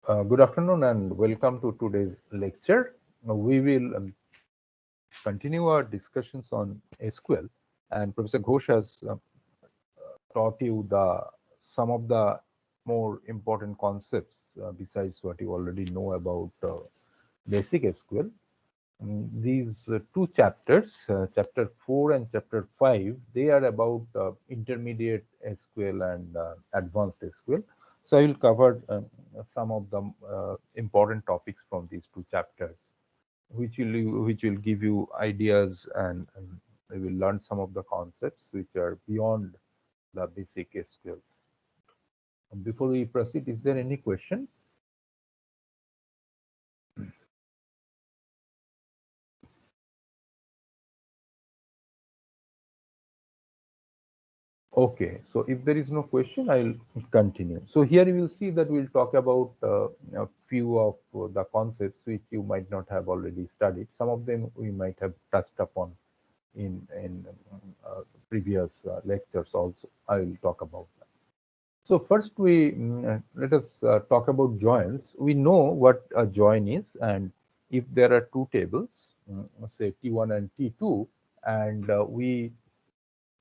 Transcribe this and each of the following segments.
Good afternoon and welcome to today's lecture. We will continue our discussions on SQL, and Professor Ghosh has taught you the some of the more important concepts besides what you already know about basic SQL. These two chapters, chapter 4 and chapter 5, they are about intermediate SQL and advanced SQL. So I will cover some of the important topics from these two chapters, which will give you ideas, and you will learn some of the concepts which are beyond the basic SQLs. Before we proceed, is there any question? Okay, so if there is no question, I'll continue. So here you will see that we'll talk about a few of the concepts which you might not have already studied. Some of them we might have touched upon in previous lectures also. I will talk about that. So first we let us talk about joins. We know what a join is, and if there are two tables, say T1 and T2, and we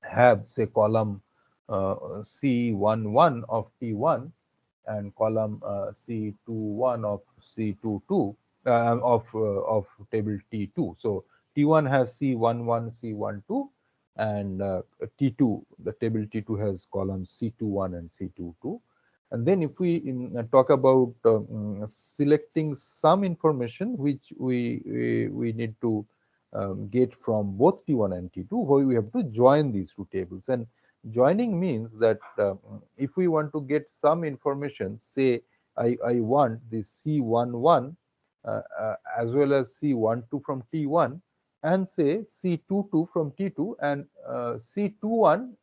have say column C11 of T1 and column C21 of C22 of table T2. So T1 has C11, C12, and T2, the table T2 has columns C21 and C22. And then if we talk about selecting some information which we need to get from both T1 and T2, where we have to join these two tables. And joining means that if we want to get some information, say I want this C11 as well as C12 from T1, and say C22 from T2, and C21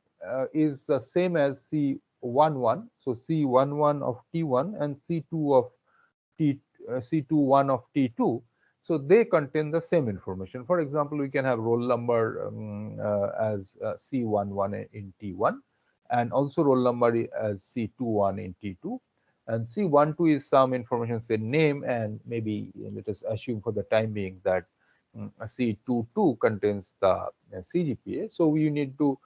is the same as C11. So C11 of T1 and C2 of C21 of T2. So they contain the same information. For example, we can have roll number as C11 in T1, and also roll number as C21 in T2. And C12 is some information, say name, and maybe let us assume for the time being that C22 contains the CGPA. So we need to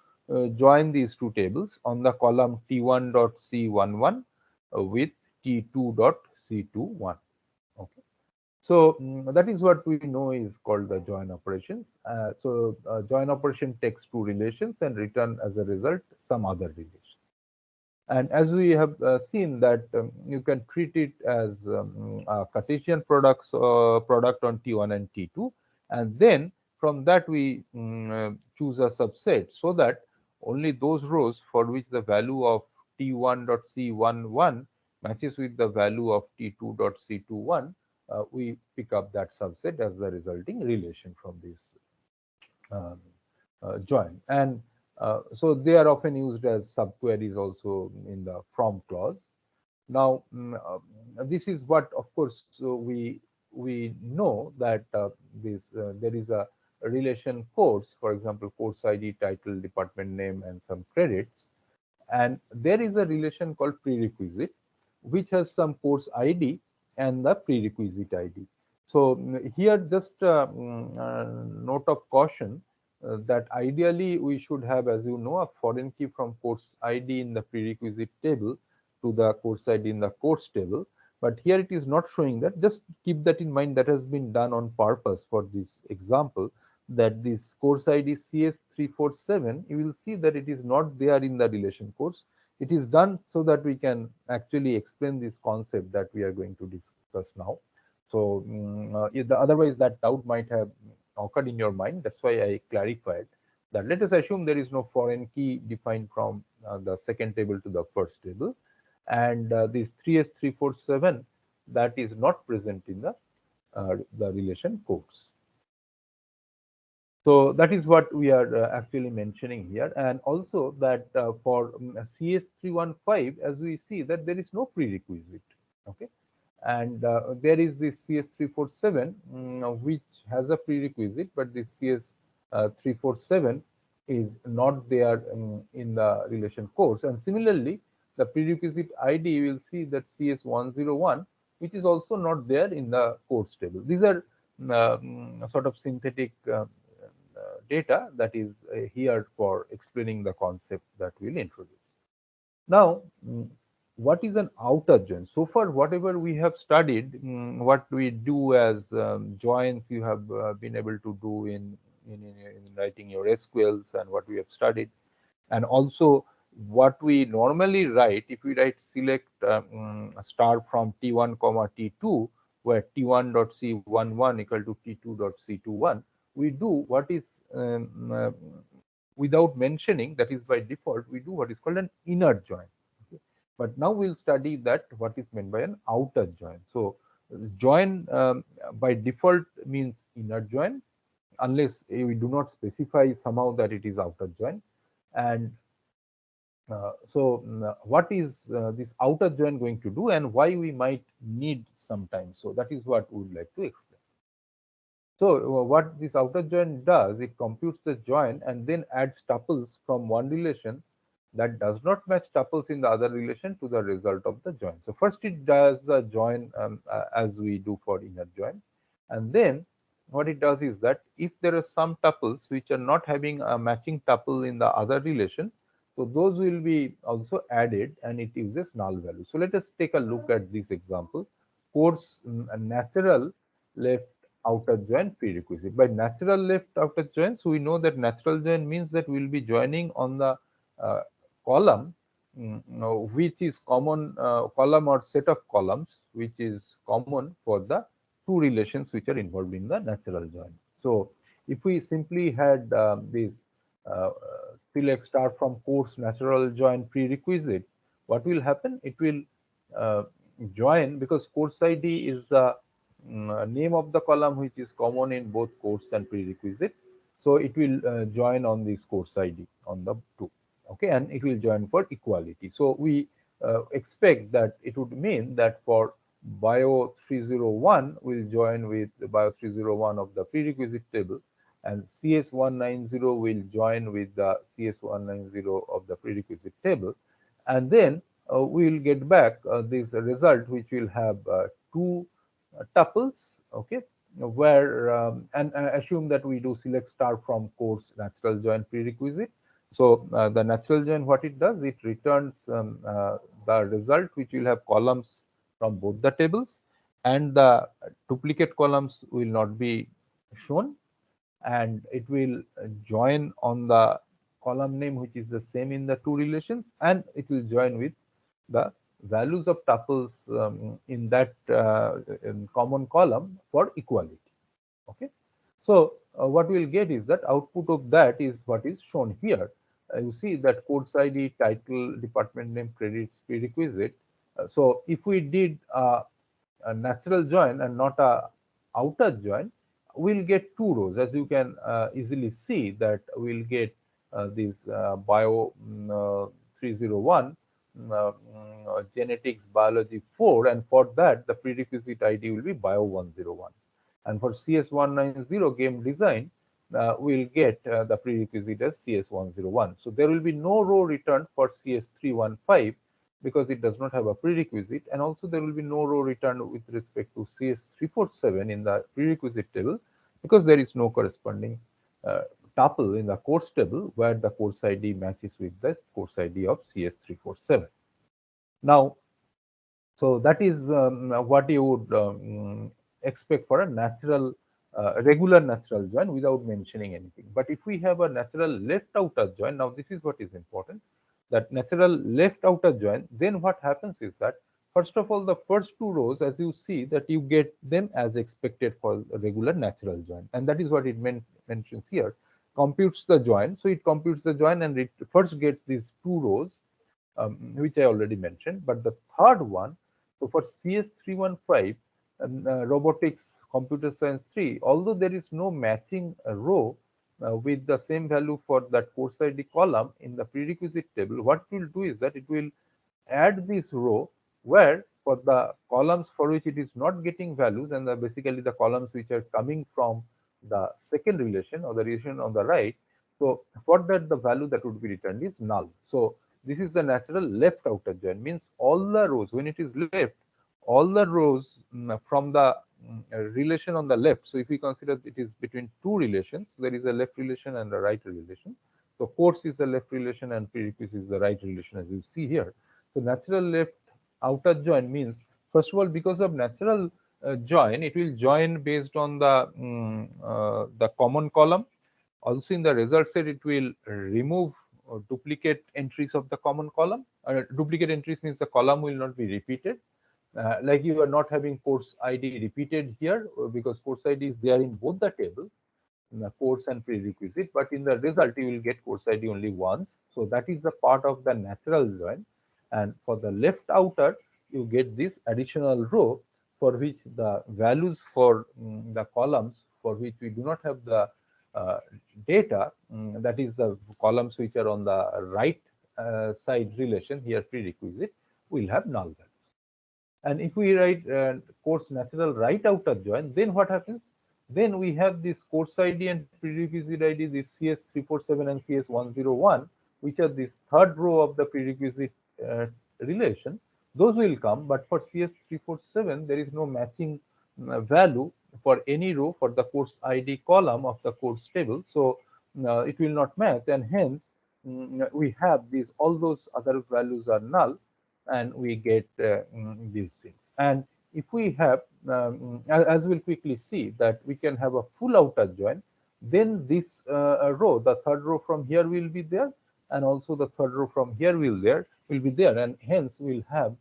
join these two tables on the column T1.C11 with T2.C21. Okay. So that is what we know is called the join operations. Join operation takes two relations and return as a result some other relation. And as we have seen that you can treat it as a Cartesian product on T1 and T2, and then from that we choose a subset so that only those rows for which the value of T1.C11 matches with the value of T2.C21, we pick up that subset as the resulting relation from this um, join. And so they are often used as subqueries also in the from clause. Now, this is what, of course, so we know that there is a relation course, for example, course ID, title, department name, and some credits, and there is a relation called prerequisite, which has some course ID and the prerequisite ID. So here just note of caution that ideally we should have, as you know, a foreign key from course ID in the prerequisite table to the course ID in the course table. But here it is not showing that. Just keep that in mind. That has been done on purpose for this example, that this course ID CS347, you will see that it is not there in the relation course. It is done so that we can actually explain this concept that we are going to discuss now. So otherwise that doubt might have occurred in your mind. That's why I clarified that. Let us assume there is no foreign key defined from the second table to the first table, and this 3S347, that is not present in the relation codes. So that is what we are actually mentioning here. And also that for CS315, as we see that there is no prerequisite. Okay. And there is this CS347, which has a prerequisite, but this CS347 is not there in the relation course. And similarly, the prerequisite ID, you will see that CS101 which is also not there in the course table. These are sort of synthetic data that is here for explaining the concept that we'll introduce. Now, what is an outer join? So far, whatever we have studied, what we do as joins, you have been able to do in writing your SQLs and what we have studied, and also what we normally write. If we write select star from T1 comma T2, where T1 dot C11 equal to T2 dot C21, we do what is without mentioning, that is by default, we do what is called an inner join. Okay? But now we'll study that what is meant by an outer join. So join by default means inner join, unless we do not specify somehow that it is outer join. And what is this outer join going to do, and why we might need sometimes? So that is what we would like to explain. So what this outer join does, it computes the join and then adds tuples from one relation that does not match tuples in the other relation to the result of the join. So first it does the join as we do for inner join, and then what it does is that if there are some tuples which are not having a matching tuple in the other relation, so those will be also added, and it uses null value. So let us take a look at this example. Course natural left outer join prerequisite. By natural left outer join, so we know that natural join means that we will be joining on the uh, column which is common, column or set of columns which is common for the two relations which are involved in the natural join. So if we simply had this uh, select star from course natural join prerequisite, what will happen? It will uh, join, because course ID is the name of the column which is common in both course and prerequisite. So it will join on this course ID on the two. Okay, and it will join for equality. So we expect that it would mean that for bio 301 will join with bio 301 of the prerequisite table, and CS190 will join with the CS190 of the prerequisite table, and then we will get back this result which will have two tuples, okay, where and assume that we do select star from course natural join prerequisite. So the natural join, what it does, it returns the result which will have columns from both the tables, and the duplicate columns will not be shown, and it will join on the column name which is the same in the two relations, and it will join with the values of tuples in that in common column for equality. Okay, so what we'll get is that output of that is what is shown here. You see that course ID, title, department name, credits, prerequisite. So if we did a natural join and not a outer join, we'll get two rows. As you can easily see that we'll get this bio 301 genetics biology 4, and for that the prerequisite ID will be bio 101, and for CS190 game design we'll get the prerequisite as CS101. So there will be no row returned for CS315 because it does not have a prerequisite, and also there will be no row returned with respect to CS347 in the prerequisite table because there is no corresponding uh, tuple in the course table where the course ID matches with the course ID of CS347. Now, so that is what you would expect for a natural, regular natural join without mentioning anything. But if we have a natural left outer join, now this is what is important, that natural left outer join, then what happens is that, first of all, the first two rows, as you see, that you get them as expected for a regular natural join. And that is what it mentions here, computes the join. So it computes the join and it first gets these two rows, which I already mentioned. But the third one, so for CS315, robotics, computer science 3, although there is no matching row with the same value for that course ID column in the prerequisite table, what it will do is that it will add this row where for the columns for which it is not getting values, and basically the columns which are coming from the second relation or the relation on the right, so for that the value that would be returned is null. So this is the natural left outer join, means all the rows, when it is left, all the rows from the relation on the left. So if we consider it is between two relations, there is a left relation and a right relation. So course is the left relation and prerequisite is the right relation, as you see here. So natural left outer join means, first of all, because of natural join, it will join based on the common column. Also in the result set, it will remove duplicate entries of the common column. Duplicate entries means the column will not be repeated. Like you are not having course ID repeated here because course ID is there in both the tables, the course and prerequisite, but in the result you will get course ID only once. So that is the part of the natural join. And for the left outer, you get this additional row for which the values for the columns for which we do not have the uh, data, that is the columns which are on the right side relation here prerequisite, will have null values. And if we write course natural right outer join, then what happens? Then we have this course ID and prerequisite ID, this CS347 and CS101, which are this third row of the prerequisite uh, relation. Those will come, but for CS347, there is no matching value for any row for the course ID column of the course table. So it will not match, and hence we have these, all those other values are null, and we get these things. And if we have, as we'll quickly see, that we can have a full outer join, then this row, the third row from here will be there, and also the third row from here will be there, and hence we'll have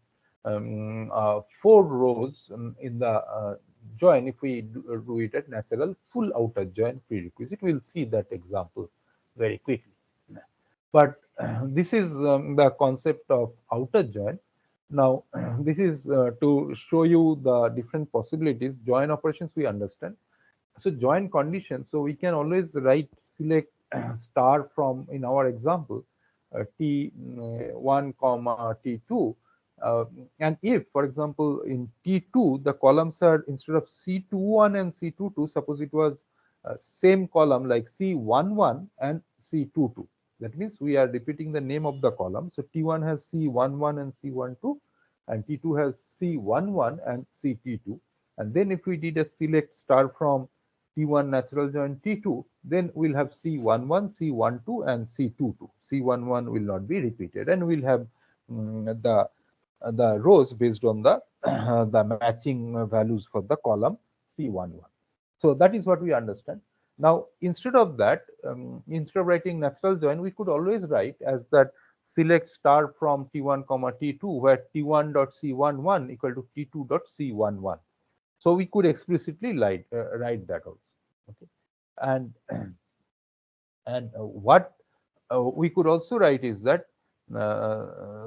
4 rows in the join if we do it at natural full outer join prerequisite. We'll see that example very quickly. But this is the concept of outer join. Now, this is to show you the different possibilities. Join operations we understand. So join conditions. So we can always write select star from, in our example, T1 comma T2. And if, for example, in T2, the columns are, instead of C21 and C22, suppose it was same column like C11 and C22. That means we are repeating the name of the column. So T1 has C11 and C12, and T2 has C11 and CT2. And then if we did a select star from T1 natural join T2, then we'll have C11, C12, and C22. C11 will not be repeated, and we'll have the rows based on the the matching values for the column C11. So that is what we understand. Now, instead of that, instead of writing natural join, we could always write as that select star from T1 comma T2, where T1 dot C11 equal to T2 dot C11. So we could explicitly write that also. Okay, and what we could also write is that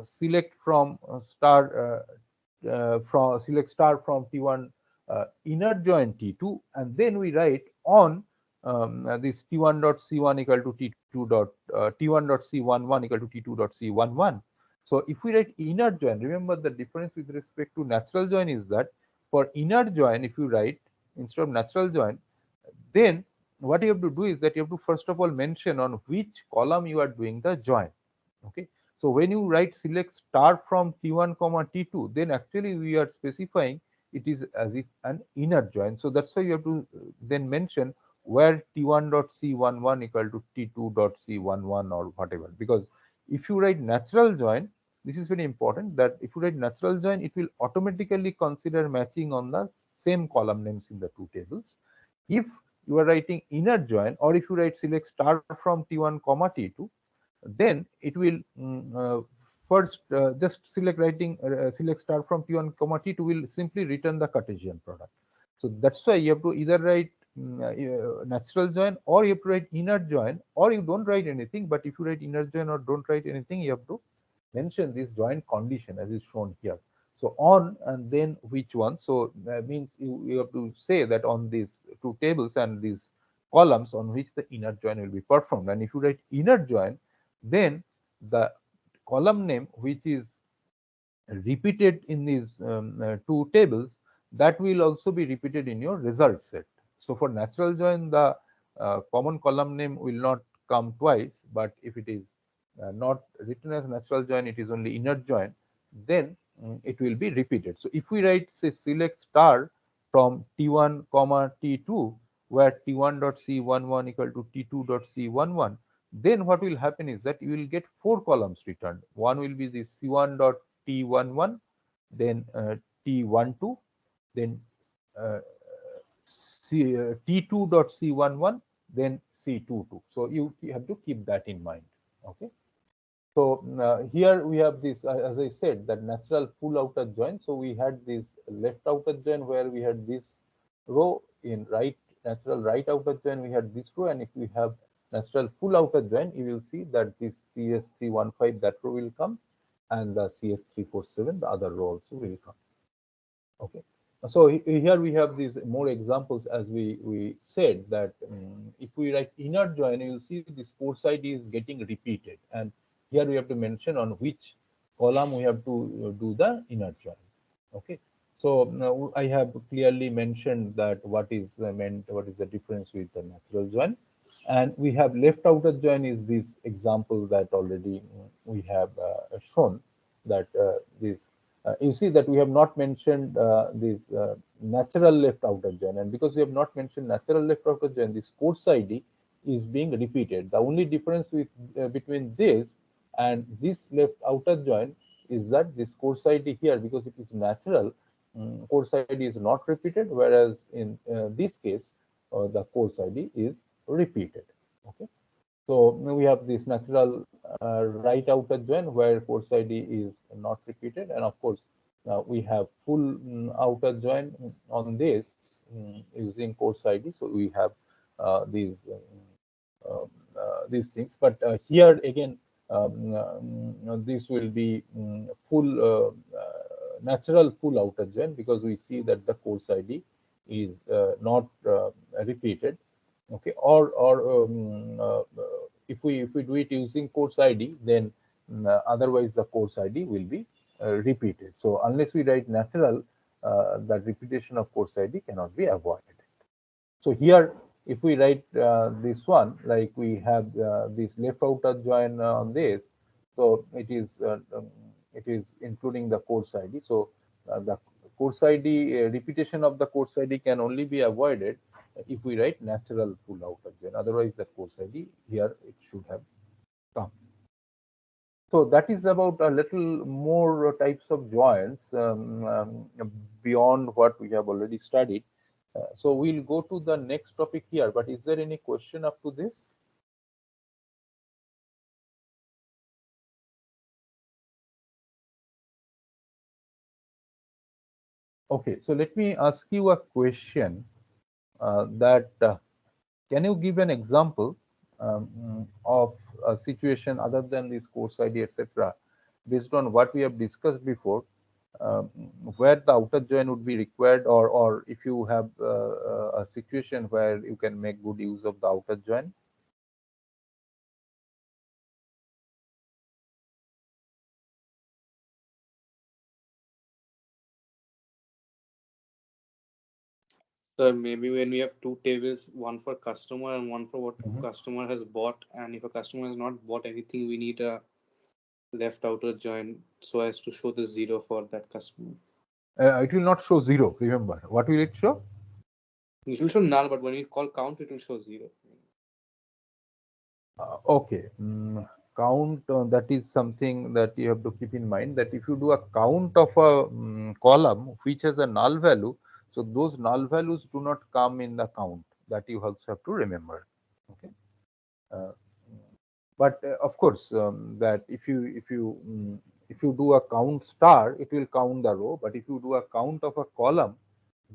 select from select star from T1 inner join T2, and then we write on this T1 dot C1 equal to T2 dot T1 dot C11 equal to T2 dot C11. So if we write inner join, remember the difference with respect to natural join is that for inner join, if you write instead of natural join, then what you have to do is that you have to first of all mention on which column you are doing the join. Okay, so when you write select star from T1 comma T2, then actually we are specifying it is as if an inner join. So that's why you have to then mention where T1 dot C11 equal to T2 dot C11 or whatever. Because if you write natural join, this is very important, that if you write natural join, it will automatically consider matching on the same column names in the two tables. If you are writing inner join, or if you write select star from T1 comma T2, then it will first just select star from T1 comma T2 will simply return the Cartesian product. So that's why you have to either write natural join, or you have to write inner join, or you don't write anything. But if you write inner join or don't write anything, you have to mention this join condition as is shown here. So on and then which one. So that means you have to say that on these two tables and these columns on which the inner join will be performed. And if you write inner join, then the column name which is repeated in these two tables, that will also be repeated in your result set. So for natural join, the common column name will not come twice, but if it is not written as natural join, it is only inner join, then it will be repeated. So if we write say select star from T1 comma T2, where T1 dot C11 equal to T2 dot C11, then what will happen is that you will get four columns returned. One will be the C1 dot T11, then T12, then uh, T2 dot C11, then C22. So you have to keep that in mind. Okay. So here we have this, as I said, that natural full outer join. So we had this left outer join where we had this row, in right natural right outer join we had this row, and if we have natural full outer join, you will see that this CS315 that row will come, and the CS347 the other row also will come. Okay. So here we have these more examples, as we said that if we write inner join, you will see this course ID is getting repeated, and here we have to mention on which column we have to do the inner join. Okay. So now I have clearly mentioned that what is meant, what is the difference with the natural join, and we have left outer join is this example that already we have shown that this you see that we have not mentioned this natural left outer join, and because we have not mentioned natural left outer join, this course ID is being repeated. The only difference with between this and this left outer join is that this course ID here, because it is natural, course ID is not repeated, whereas in this case the course ID is repeated. Okay. So we have this natural right outer join where course ID is not repeated, and of course we have full outer join on this using course ID. So we have these things, but here again this will be natural full outer join, because we see that the course ID is not repeated. Okay. Or if we do it using course ID, then otherwise the course ID will be repeated. So unless we write natural, that repetition of course ID cannot be avoided. So here, if we write this one, like we have this left outer join on this, so it is including the course ID. So the course ID repetition of the course ID can only be avoided if we write natural full outer join. Otherwise, the course ID here it should have come. So that is about a little more types of joins beyond what we have already studied. So we'll go to the next topic here, but is there any question up to this? Okay, so let me ask you a question that can you give an example of a situation other than this course ID, etc., based on what we have discussed before, um, where the outer join would be required, or if you have a situation where you can make good use of the outer join? So maybe when we have two tables, one for customer and one for what Mhm. customer has bought, and if a customer has not bought anything, we need a left outer join so as to show the zero for that customer. It will not show zero. Remember, what will it show? It will show null, but when we call count, it will show zero. Okay. Count, that is something that you have to keep in mind, that if you do a count of a column which has a null value, so those null values do not come in the count. That you also have to remember. Okay. Uh, but of course, that if you do a count star, it will count the row. But if you do a count of a column,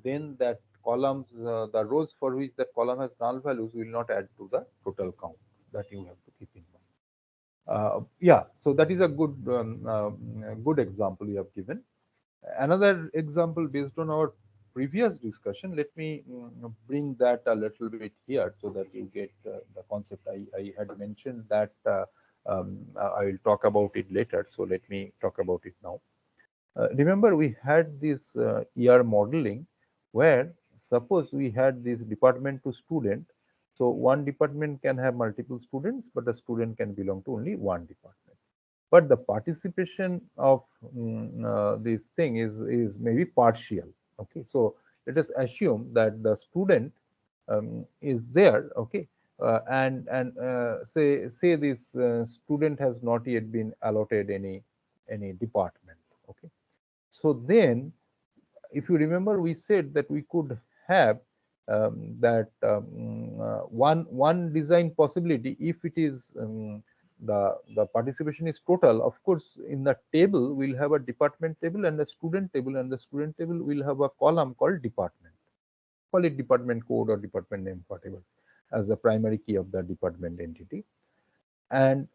then that columns, the rows for which that column has null values will not add to the total count. That you have to keep in mind. Yeah, so that is a good example you have given. Another example based on our previous discussion, let me bring that a little bit here so that you get the concept. I had mentioned that I will talk about it later, so let me talk about it now. Remember, we had this ER modeling where suppose we had this department to student. So one department can have multiple students, but a student can belong to only one department. but the participation of this thing is maybe partial. Okay, so let us assume that the student is there. Okay, and say this student has not yet been allotted any department. Okay, so then if you remember, we said that we could have one design possibility if it is the participation is total. Of course, in the table we'll have a department table and a student table, and the student table will have a column called department. Call it department code or department name, whatever, as the primary key of the department entity. And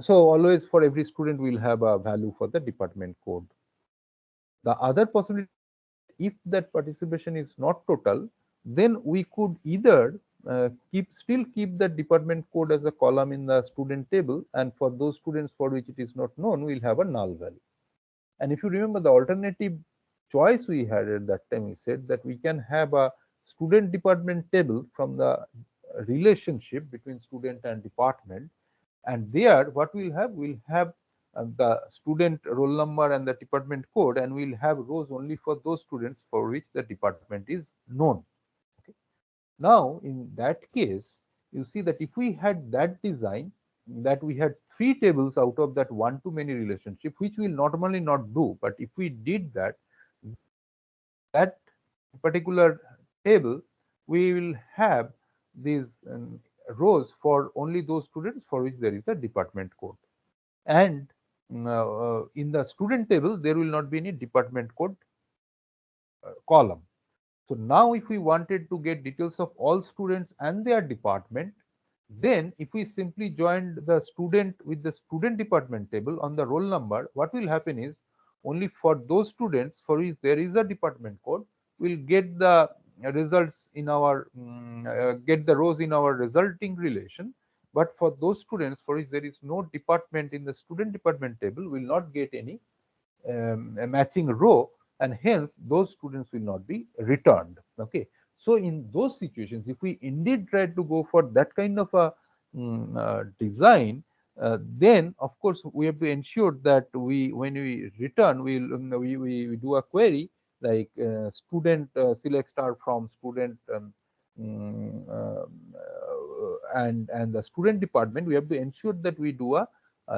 so always for every student we'll have a value for the department code. The other possibility is that if that participation is not total, then we could either still keep the department code as a column in the student table, and for those students for which it is not known, we'll have a null value. And if you remember, the alternative choice we had at that time, we said that we can have a student department table from the relationship between student and department, and there what we'll have the student roll number and the department code, and we'll have rows only for those students for which the department is known. Okay. Now in that case, you see that if we had that design, that we had three tables out of that one to many relationship, which we'll normally not do, but if we did that, then in that particular table we will have these rows for only those students for which there is a department code. And in the student table there will not be any department code column. So now if we wanted to get details of all students and their department, then if we simply joined the student with the student department table on the roll number, what will happen is only for those students for which there is a department code, we'll get the results in our get the rows in our resulting relation. But for those students for which there is no department in the student department table, will not get any a matching row, and hence those students will not be returned. Okay, so in those situations, if we indeed try to go for that kind of a design, then of course we have to ensure that we, when we return, we do a query like student select star from student and the student department. We have to ensure that we do a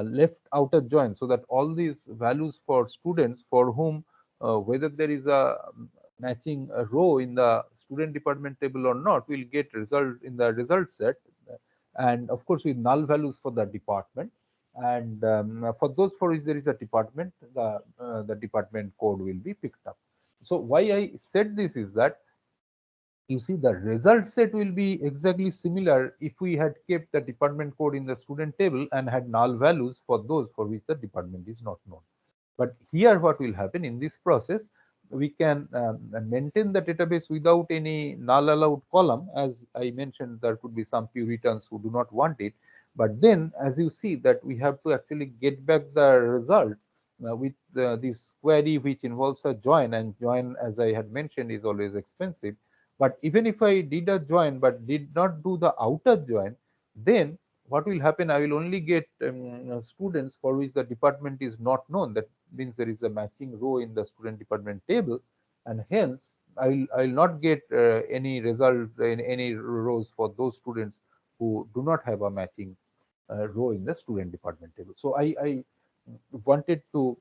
left outer join, so that all these values for students for whom whether there is a matching row in the student department table or not, will get result in the result set, and of course with null values for the department. And for those for which there is a department, the department code will be picked up. So why I said this is that, you see, the result set will be exactly similar if we had kept the department code in the student table and had null values for those for which the department is not known. But here what will happen in this process, we can maintain the database without any null allowed column. As I mentioned, there could be some Puritans who do not want it. But then as you see that we have to actually get back the result with this query which involves a join, and join, as I had mentioned, is always expensive. But even if I did a join but did not do the outer join, then what will happen, I will only get students for which the department is not known. That means there is a matching row in the student department table, and hence I will not get any result in any rows for those students who do not have a matching row in the student department table. So I wanted to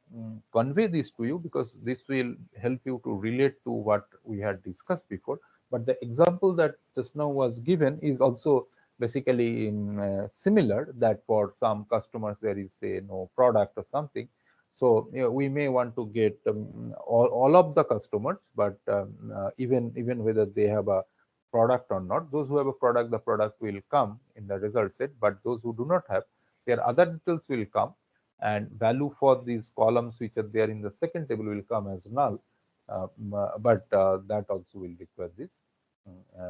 convey this to you because this will help you to relate to what we had discussed before. But the example that just now was given is also basically similar, that for some customers there is, say, no product or something. So we may want to get all of the customers, but even whether they have a product or not, those who have a product, the product will come in the result set, but those who do not have, their other details will come, and value for these columns which are there in the second table will come as null. But that also will require this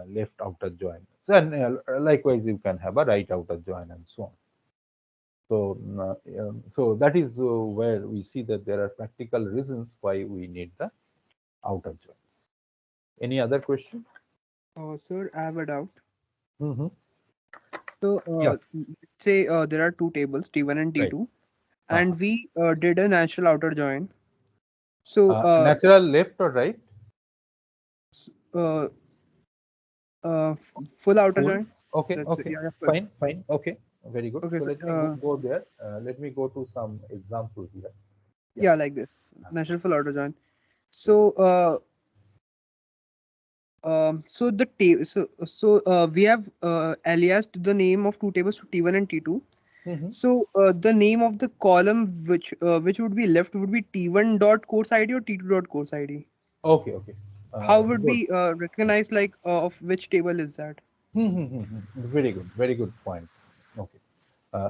left outer join. So, and likewise you can have a right outer join and so on. So, so that is where we see that there are practical reasons why we need the outer joins. Any other question? Sir, I have a doubt. Mm-hmm. So, Yeah, let's say there are two tables, T1 and right. T2. and we did a natural outer join. So Natural left or right? uh, full outer Full. join. Okay, That's it. okay, Yeah, yeah, full. fine, fine. Okay, very good. Okay, So so let me go there. Let me go to some example here. Yeah. yeah, like this, natural full outer join. Yes. So so the table, we have aliased the name of two tables to T1 and T2. Mm-hmm. So the name of the column which would be left would be T1 dot course ID or T2 dot course ID. Okay, okay. How would Good. we recognize like of which table is that? Very good point. Okay. Uh,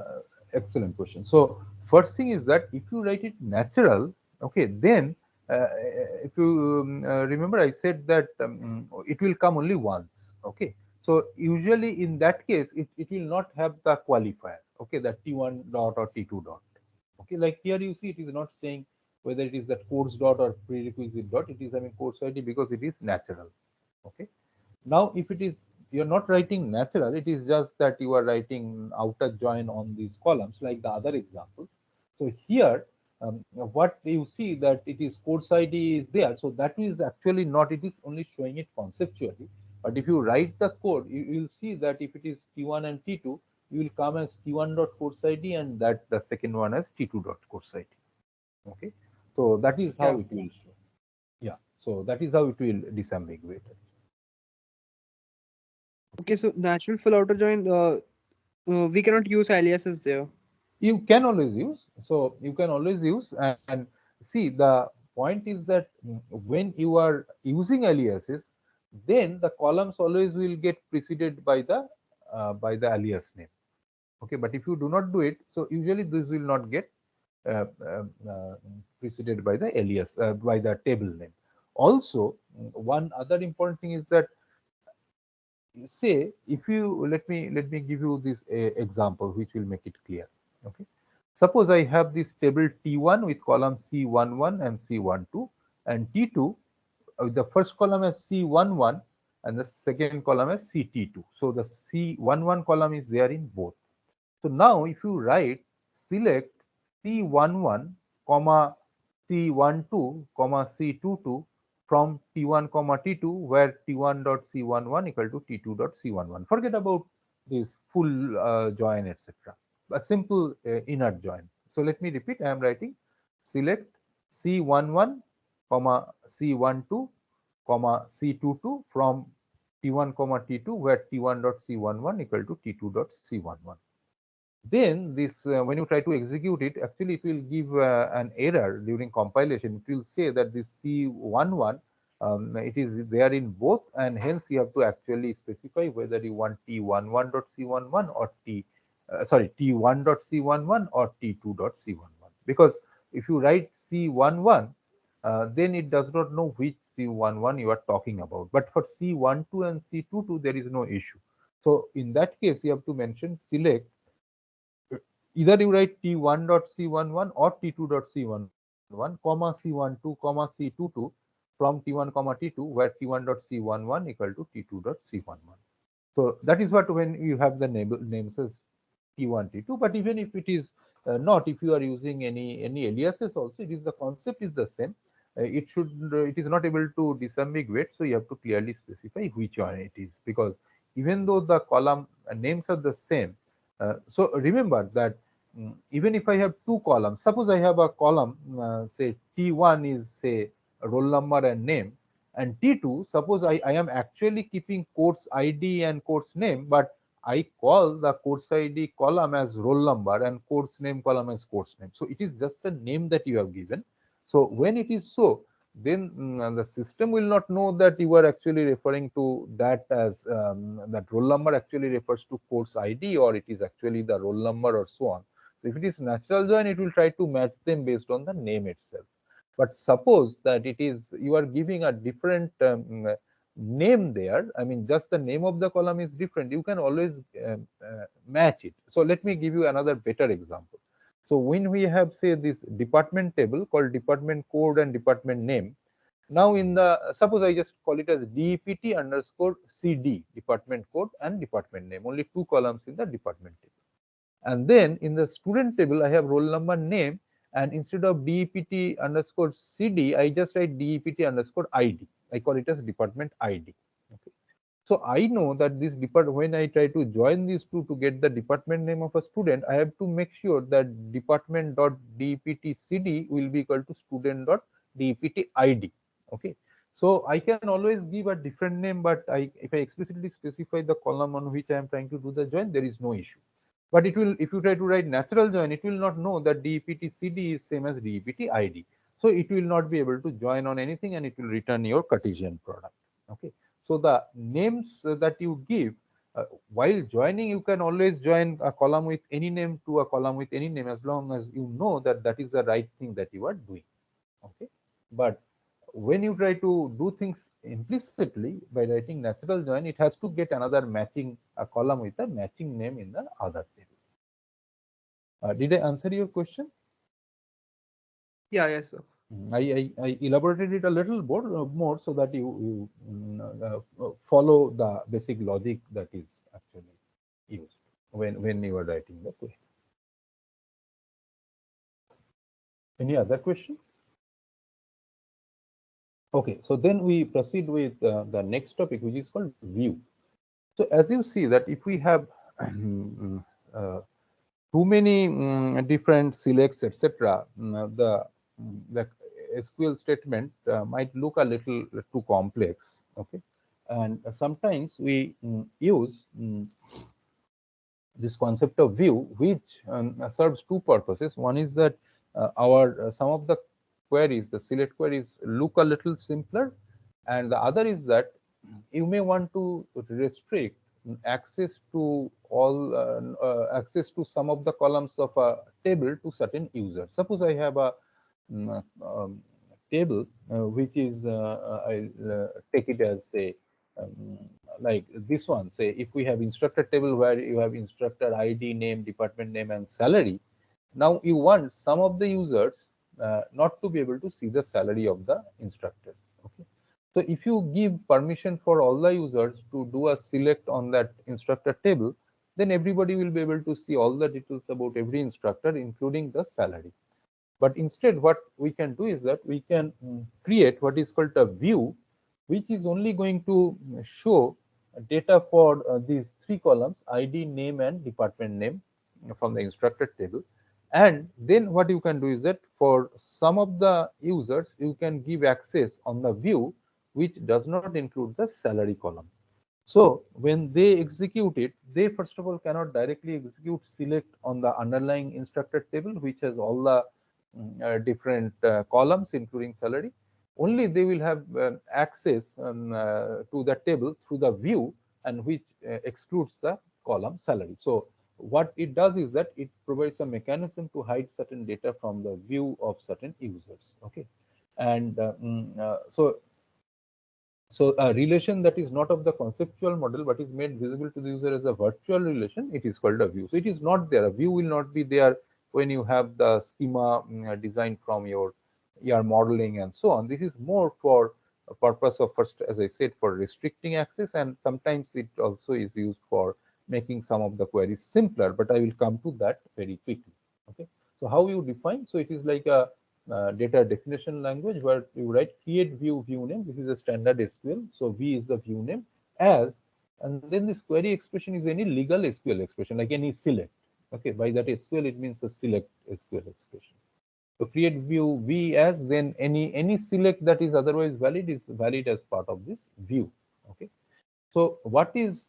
Excellent question. So first thing is that if you write it natural, okay, then if you remember, I said that it will come only once. Okay. So usually in that case, it will not have the qualifier. Okay, the T1 dot or T2 dot. Okay, like here you see it is not saying whether it is that course dot or prerequisite dot. It is having course ID because it is natural. Okay. Now, if it is you're not writing natural, it is just that you are writing outer join on these columns like the other examples. So here, what you see that it is course ID is there. So that is actually not, it is only showing it conceptually. But if you write the code, you will see that if it is T1 and T2, you will come as T1 dot course ID and that the second one as T2 dot course ID. Okay. So that is how Yeah. it will show. Yeah. So that is how it will disambiguate. Okay, so natural full outer join. We cannot use aliases there. You can always use, so you can always use, and see the point is that when you are using aliases, then the columns always will get preceded by the alias name. Okay, but if you do not do it, so usually this will not get uh, uh, uh, preceded by the alias by the table name. Also, one other important thing is that, say, if you let me give you this example which will make it clear. Okay, suppose I have this table T1 with column C11 and C12 and T2 with the first column as C11 and the second column as CT2. So the C11 column is there in both. So now if you write select C11 comma C12 comma C22 from T1 comma T2, where T1 dot C11 equal to T2 dot C11. Forget about this full join, etc. A simple inner join. So let me repeat. I am writing select C11 comma C12 comma C22 from T1 comma T2, where T1 dot C11 equal to T2 dot C11. Then this when you try to execute it, actually it will give an error during compilation. It will say that this C11 it is there in both, and hence you have to actually specify whether you want T11.C11 or T1.C11 or T2.C11. Because if you write C11, then it does not know which C11 you are talking about. But for C12 and C22, there is no issue. So in that case, you have to mention select, either you write T1.C11 or T2.C11, comma C12, comma C22 from T1, comma T2, where T1.C11 equal to T2.C11. So that is what when you have the names as T1, T2. But even if it is not, if you are using any aliases also, it is the concept is the same. It is not able to disambiguate, so you have to clearly specify which one it is, because even though the column names are the same, so remember that even if I have two columns, suppose I have a column, say T1 is say roll number and name, and T2, suppose I am actually keeping course ID and course name, but I call the course ID column as roll number and course name column as course name. So it is just a name that you have given. So when it is so, then the system will not know that you are actually referring to that as that roll number actually refers to course ID, or it is actually the roll number, or so on. So if it is natural join, it will try to match them based on the name itself. But suppose that it is you are giving a different name there, I mean just the name of the column is different, you can always match it. So let me give you another better example. So when we have, say, this department table called department code and department name, now in the, suppose I just call it as DEPT underscore CD, department code and department name, only two columns in the department table. And then in the student table, I have roll number, name, and instead of DEPT underscore CD, I just write DEPT underscore ID. I call it as department ID. Okay. So I know that this department, when I try to join these two to get the department name of a student, I have to make sure that department.deptcd will be equal to student.deptid. Okay. So I can always give a different name, but if I explicitly specify the column on which I am trying to do the join, there is no issue. But it will, if you try to write natural join, it will not know that DEPTCD is same as DEPTID. So it will not be able to join on anything, and it will return your Cartesian product. Okay. So the names that you give while joining, you can always join a column with any name to a column with any name, as long as you know that that is the right thing that you are doing. Okay. But when you try to do things implicitly by writing natural join, it has to get another matching a column with a matching name in the other table. Did I answer your question? Yeah, yes, sir. I elaborated it a little more so that you follow the basic logic that is actually used when you are writing the question. Any other question? Okay, so then we proceed with the next topic, which is called view. So as you see that if we have uh, too many different selects, etc., the SQL statement might look a little too complex. Okay, and sometimes we use this concept of view, which serves two purposes. One is that our some of the queries, the select queries, look a little simpler, and the other is that you may want to restrict access to all access to some of the columns of a table to certain users. Suppose I have a table which is I'll take it as, say, um, like this one. Say if we have instructor table where you have instructor ID, name, department name, and salary. Now you want some of the users not to be able to see the salary of the instructors. Okay. So if you give permission for all the users to do a select on that instructor table, then everybody will be able to see all the details about every instructor, including the salary. But instead, what we can do is that we can create what is called a view, which is only going to show data for these three columns: ID, name, and department name from the instructor table. And then what you can do is that for some of the users, you can give access on the view which does not include the salary column. So when they execute it, they first of all cannot directly execute select on the underlying instructor table, which has all the different columns, including salary. Only they will have access to the table through the view, and which excludes the column salary. So what it does is that it provides a mechanism to hide certain data from the view of certain users. Okay, and so a relation that is not of the conceptual model but is made visible to the user as a virtual relation, it is called a view. So it is not there. A view will not be there when you have the schema designed from your modeling and so on. This is more for a purpose of, first, as I said, for restricting access, and sometimes it also is used for making some of the queries simpler, but I will come to that very quickly. Okay. So how you define? So it is like a data definition language where you write create view name. This is a standard SQL. So v is the view name as, and then this query expression is any legal SQL expression, like any select. Okay, by that SQL it means a select SQL expression. So create view v as, then any select that is otherwise valid is valid as part of this view. Okay. So what is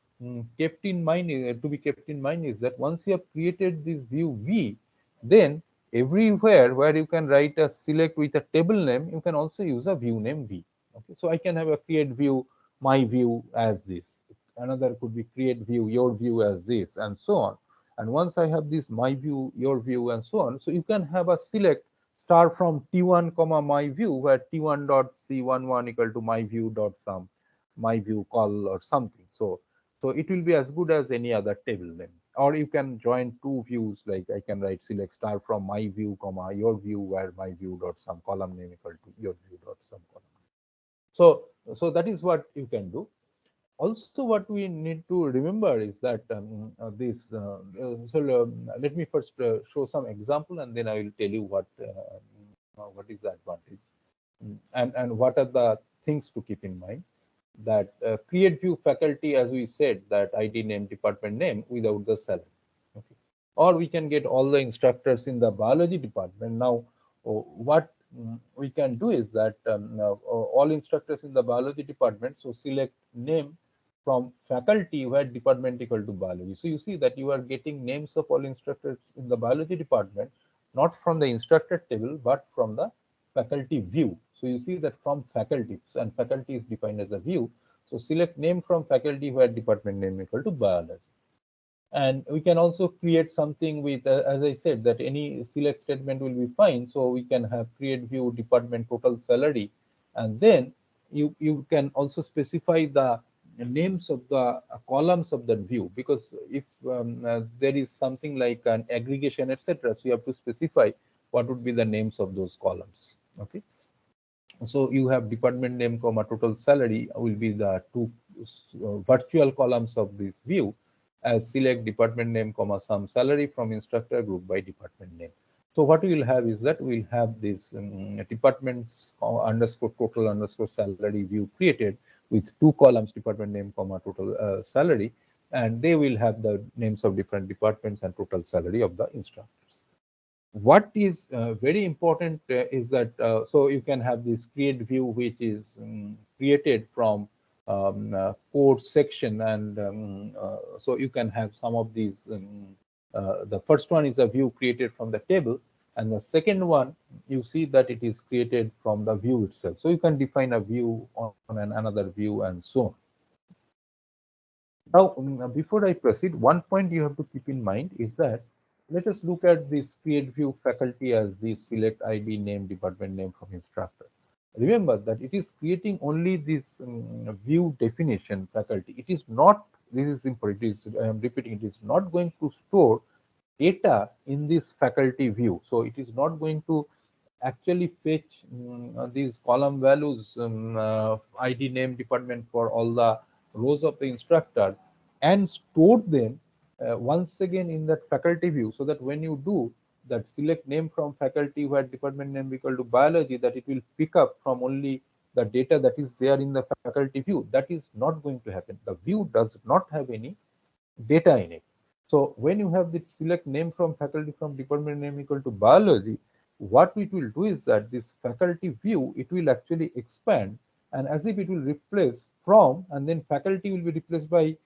kept in mind, to be kept in mind, is that once you have created this view v, then everywhere where you can write a select with a table name, you can also use a view name v. Okay, so I can have a create view my view as this. Another could be create view your view as this, and so on. And once I have this my view, your view, and so on, so you can have a select star from t1 comma my view, where t1 dot c11 equal to my view dot sum my view call or something. So it will be as good as any other table name. Or you can join two views, like I can write select star from my view comma your view, where my view dot some column name equal to your view dot some column. So that is what you can do. Also, what we need to remember is that let me first show some example, and then I will tell you what is the advantage. And what are the things to keep in mind. That create view faculty, as we said, that ID name, department name without the salary. Okay. Or we can get all the instructors in the biology department. Now, what we can do is that now, all instructors in the biology department, so select name from faculty where department equal to biology. So you see that you are getting names of all instructors in the biology department, not from the instructor table, but from the faculty view. So you see that from faculty, and faculty is defined as a view. So select name from faculty where department name equal to biology. And we can also create something with, as I said, that any select statement will be fine. So we can have create view department total salary, and then you can also specify the names of the columns of that view, because if there is something like an aggregation, etc., so you have to specify what would be the names of those columns. Okay. So you have department name comma total salary will be the two virtual columns of this view, as select department name comma sum salary from instructor group by department name. So what we will have is that we will have this departments underscore total underscore salary view created with two columns, department name comma total salary, and they will have the names of different departments and total salary of the instructors. What is very important is that so you can have this create view, which is created from code section, and so you can have some of these. The first one is a view created from the table, and the second one you see that it is created from the view itself. So you can define a view on another view and so on. Now, before I proceed, one point you have to keep in mind is that let us look at this create view faculty as the select ID name, department name from instructor. Remember that it is creating only this view definition faculty. It is not, this is important, it is, I am repeating, it is not going to store data in this faculty view. So it is not going to actually fetch these column values, ID name, department for all the rows of the instructor, and store them once again in that faculty view, so that when you do that select name from faculty where department name equal to biology, that it will pick up from only the data that is there in the faculty view. That is not going to happen. The view does not have any data in it. So when you have this select name from faculty from department name equal to biology, what it will do is that this faculty view, it will actually expand, and as if it will replace from, and then faculty will be replaced by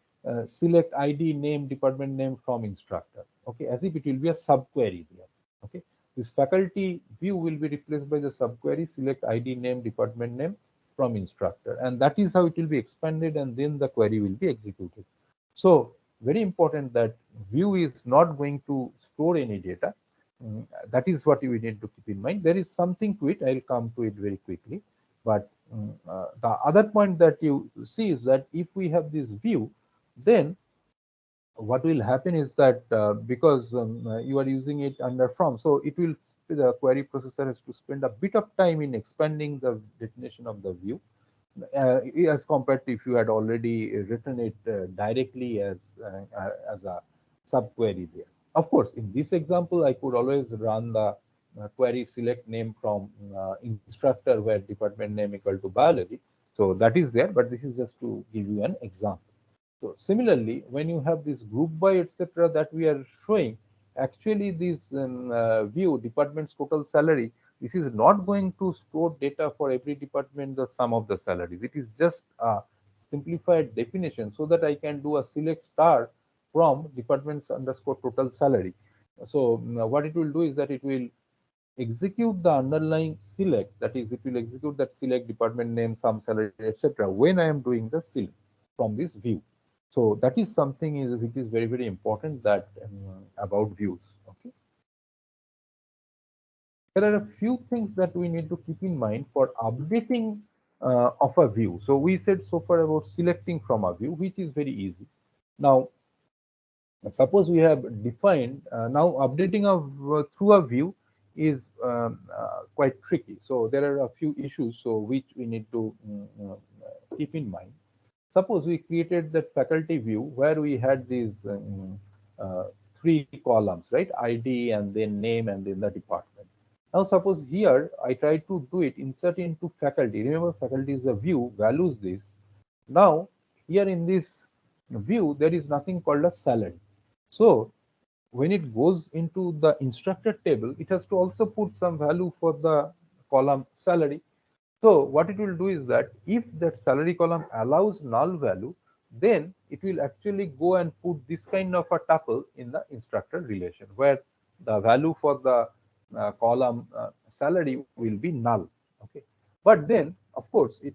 select ID name, department name from instructor. Okay, as if it will be a subquery there. Okay, this faculty view will be replaced by the subquery select ID name, department name from instructor, and that is how it will be expanded, and then the query will be executed. So very important that view is not going to store any data. That is what you need to keep in mind. There is something to it. I'll come to it very quickly. But the other point that you see is that if we have this view, then what will happen is that because you are using it under from, so it will, the query processor has to spend a bit of time in expanding the definition of the view, as compared to if you had already written it directly as a subquery there. Of course, in this example, I could always run the query select name from instructor where department name equal to biology. So that is there, but this is just to give you an example. So similarly, when you have this group by etc. that we are showing, actually this view department's total salary, this is not going to store data for every department the sum of the salaries. It is just a simplified definition, so that I can do a select star from departments underscore total salary. So what it will do is that it will execute the underlying select, that is, it will execute that select department name, sum salary, etc. when I am doing the select from this view. So that is something which is very, very important, that about views. Okay. There are a few things that we need to keep in mind for updating of a view. So we said so far about selecting from a view, which is very easy. Now, suppose we have defined, now updating through a view is quite tricky. So there are a few issues so which we need to keep in mind. suppose we created that faculty view where we had these three columns, right? ID and then name and then the department. Now suppose here I try to do it, insert into faculty. Remember, faculty is a view, values this. Now here in this view there is nothing called a salary. So when it goes into the instructor table, it has to also put some value for the column salary. So what it will do is that if that salary column allows null value, then it will actually go and put this kind of a tuple in the instructor relation, where the value for the column salary will be null. Okay, but then of course it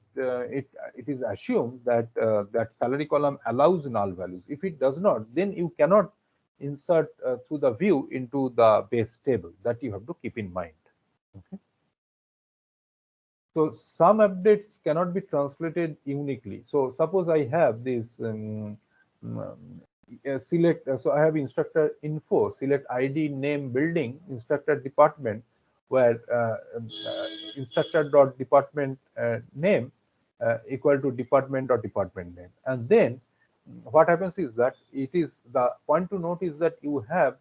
is assumed that that salary column allows null values. If it does not, then you cannot insert through the view into the base table. That you have to keep in mind. Okay. So some updates cannot be translated uniquely. So suppose I have this select. So I have instructor info, select ID, name, building, instructor department, where instructor dot department name equal to department or department name, and then what happens is that it is the point to note is that you have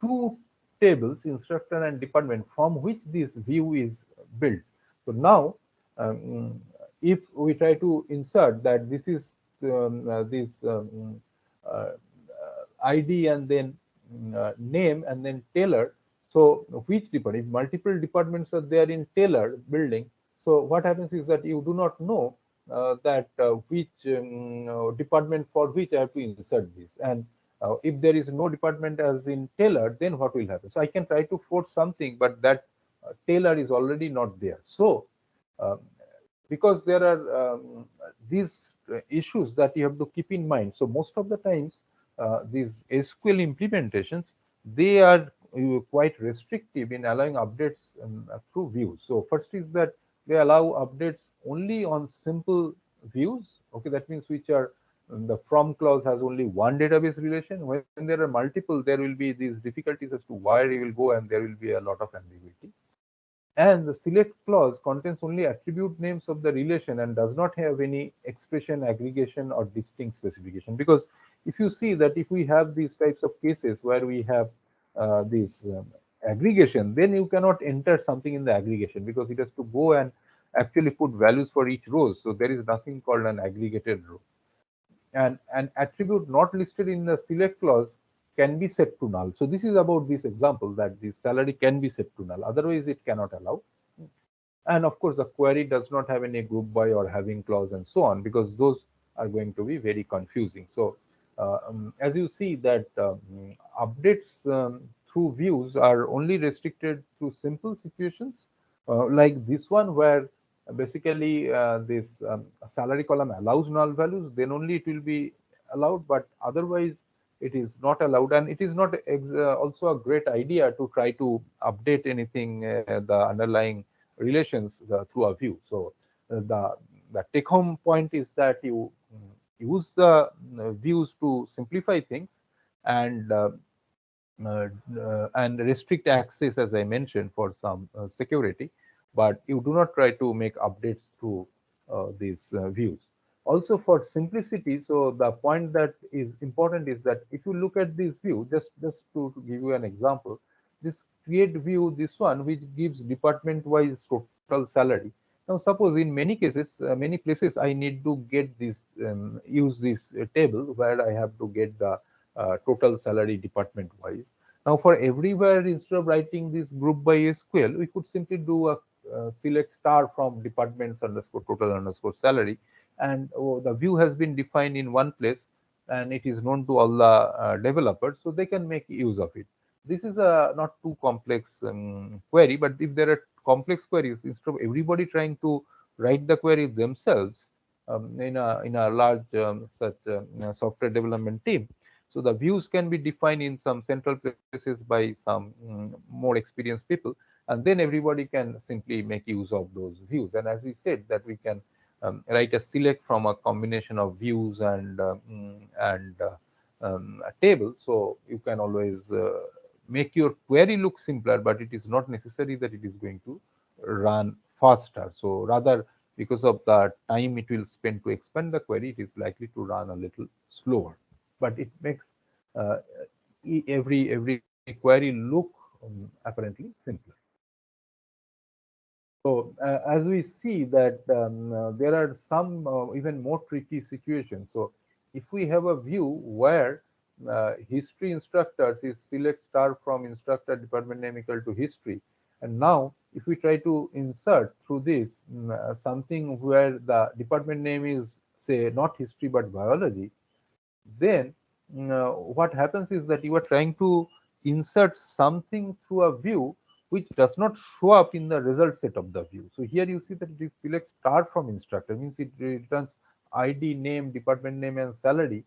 two tables, instructor and department, from which this view is built. So now, if we try to insert that this is this ID and then name and then Taylor. So which department? If multiple departments are there in Taylor building, so what happens is that you do not know that which department for which I have to insert this. And if there is no department as in Taylor, then what will happen? So I can try to force something, but that Taylor is already not there. So uh, because there are these issues that you have to keep in mind. So most of the times, these SQL implementations, they are quite restrictive in allowing updates through views. So first is that they allow updates only on simple views. Okay, that means which are the from clause has only one database relation. When there are multiple, there will be these difficulties as to where you will go, and there will be a lot of ambiguity. And the select clause contains only attribute names of the relation and does not have any expression, aggregation, or distinct specification. Because if you see that if we have these types of cases where we have this aggregation, then you cannot enter something in the aggregation because it has to go and actually put values for each row. So there is nothing called an aggregated row. And an attribute not listed in the select clause can be set to null. So this is about this example, that this salary can be set to null. Otherwise, it cannot allow. And of course, the query does not have any group by or having clause and so on, because those are going to be very confusing. So as you see that updates through views are only restricted to simple situations like this one, where basically this salary column allows null values, then only it will be allowed, but otherwise it is not allowed. And it is not also a great idea to try to update anything, the underlying relations through a view. So the take home point is that you use the views to simplify things and and restrict access, as I mentioned, for some security, but you do not try to make updates through these views. Also for simplicity, so the point that is important is that if you look at this view, just to give you an example, this create view, this one, which gives department wise total salary. Now suppose in many cases, many places I need to get this use this table where I have to get the total salary department wise. Now for everywhere, instead of writing this group by SQL, we could simply do a select star from departments underscore total underscore salary, and the view has been defined in one place, and it is known to all the developers, so they can make use of it. This is a not too complex query, but if there are complex queries, instead of everybody trying to write the query themselves in a large such software development team, so the views can be defined in some central places by some more experienced people, and then everybody can simply make use of those views. And as we said, that we can write a select from a combination of views and a table. So you can always make your query look simpler, but it is not necessary that it is going to run faster. So rather, because of the time it will spend to expand the query, it is likely to run a little slower. But it makes uh, every query look apparently simpler. So as we see that there are some even more tricky situations. So if we have a view where history instructors is select star from instructor department name equal to history, and now if we try to insert through this something where the department name is say not history but biology, then what happens is that you are trying to insert something through a view which does not show up in the result set of the view. So here you see that it selects star from instructor, means it returns ID, name, department name, and salary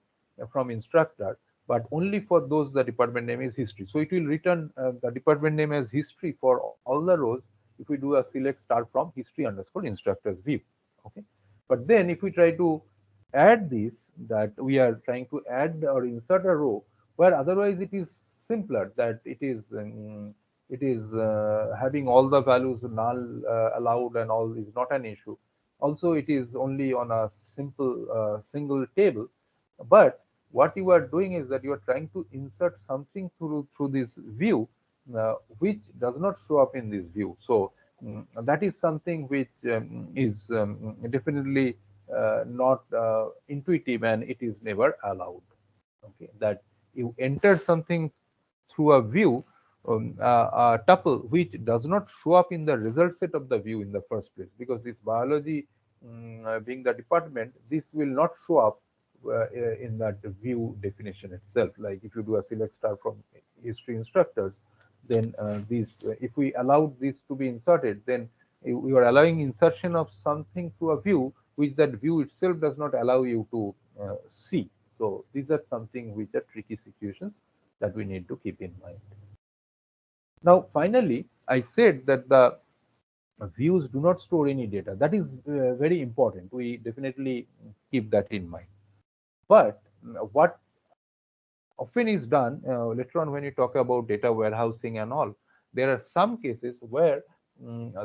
from instructor, but only for those the department name is history. So it will return the department name as history for all the rows if we do a select star from history underscore instructors view. Okay, but then if we try to add this, that we are trying to add or insert a row where otherwise it is simpler, that it is having all the values null allowed and all is not an issue. Also it is only on a simple single table, but what you are doing is that you are trying to insert something through this view which does not show up in this view. So that is something which is definitely not intuitive, and it is never allowed. Okay, that you enter something through a view, a tuple which does not show up in the result set of the view in the first place, because this biology being the department, this will not show up in that view definition itself. Like if you do a select star from history instructors, then if we allowed this to be inserted, then you are allowing insertion of something through a view which that view itself does not allow you to see. So these are something which are tricky situations that we need to keep in mind. Now, finally, I said that the views do not store any data. That is very important. We definitely keep that in mind. But what often is done later on when you talk about data warehousing and all, there are some cases where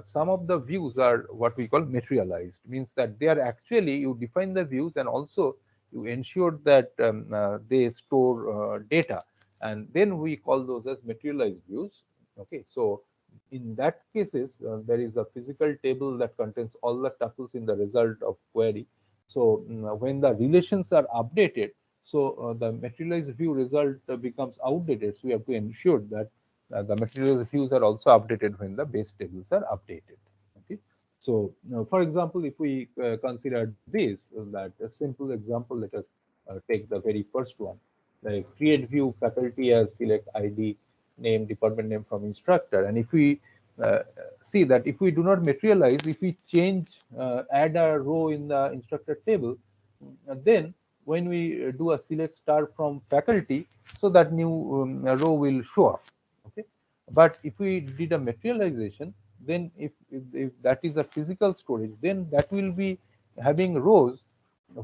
some of the views are what we call materialized, means that they are actually, you define the views and also you ensure that they store data, and then we call those as materialized views. Okay, so in that cases there is a physical table that contains all the tuples in the result of query. So when the relations are updated, so the materialized view result becomes outdated. So we have to ensure that the materialized views are also updated when the base tables are updated. Okay. So for example, if we consider this, that a simple example, let us take the very first one. Like create view faculty as select ID, name, department name from instructor. And if we uh, see that if we do not materialize, if we change, add a row in the instructor table, then when we do a select star from faculty, so that new row will show up. Okay, but if we did a materialization, then if that is a physical storage, then that will be having rows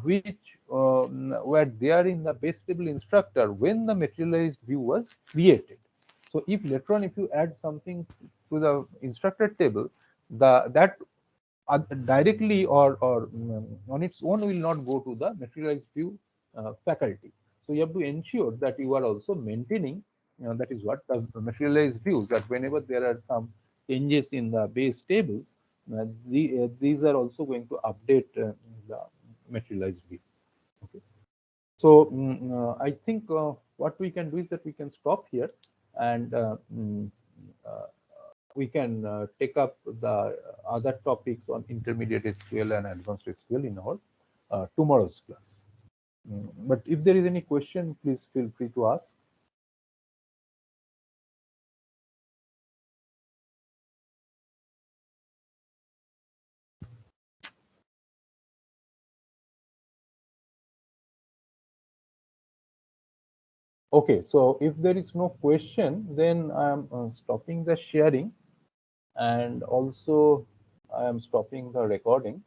which were there in the base table instructor when the materialized view was created. So if later on if you add something to the instructor table, that directly or on its own will not go to the materialized view faculty. So you have to ensure that you are also maintaining, that is what the materialized views, that whenever there are some changes in the base tables, these are also going to update the materialized view. Okay. So I think what we can do is that we can stop here, and uh, we can take up the other topics on intermediate SQL and advanced SQL in our tomorrow's class. But if there is any question, please feel free to ask. Okay, so if there is no question, then I am stopping the sharing, and also I am stopping the recording.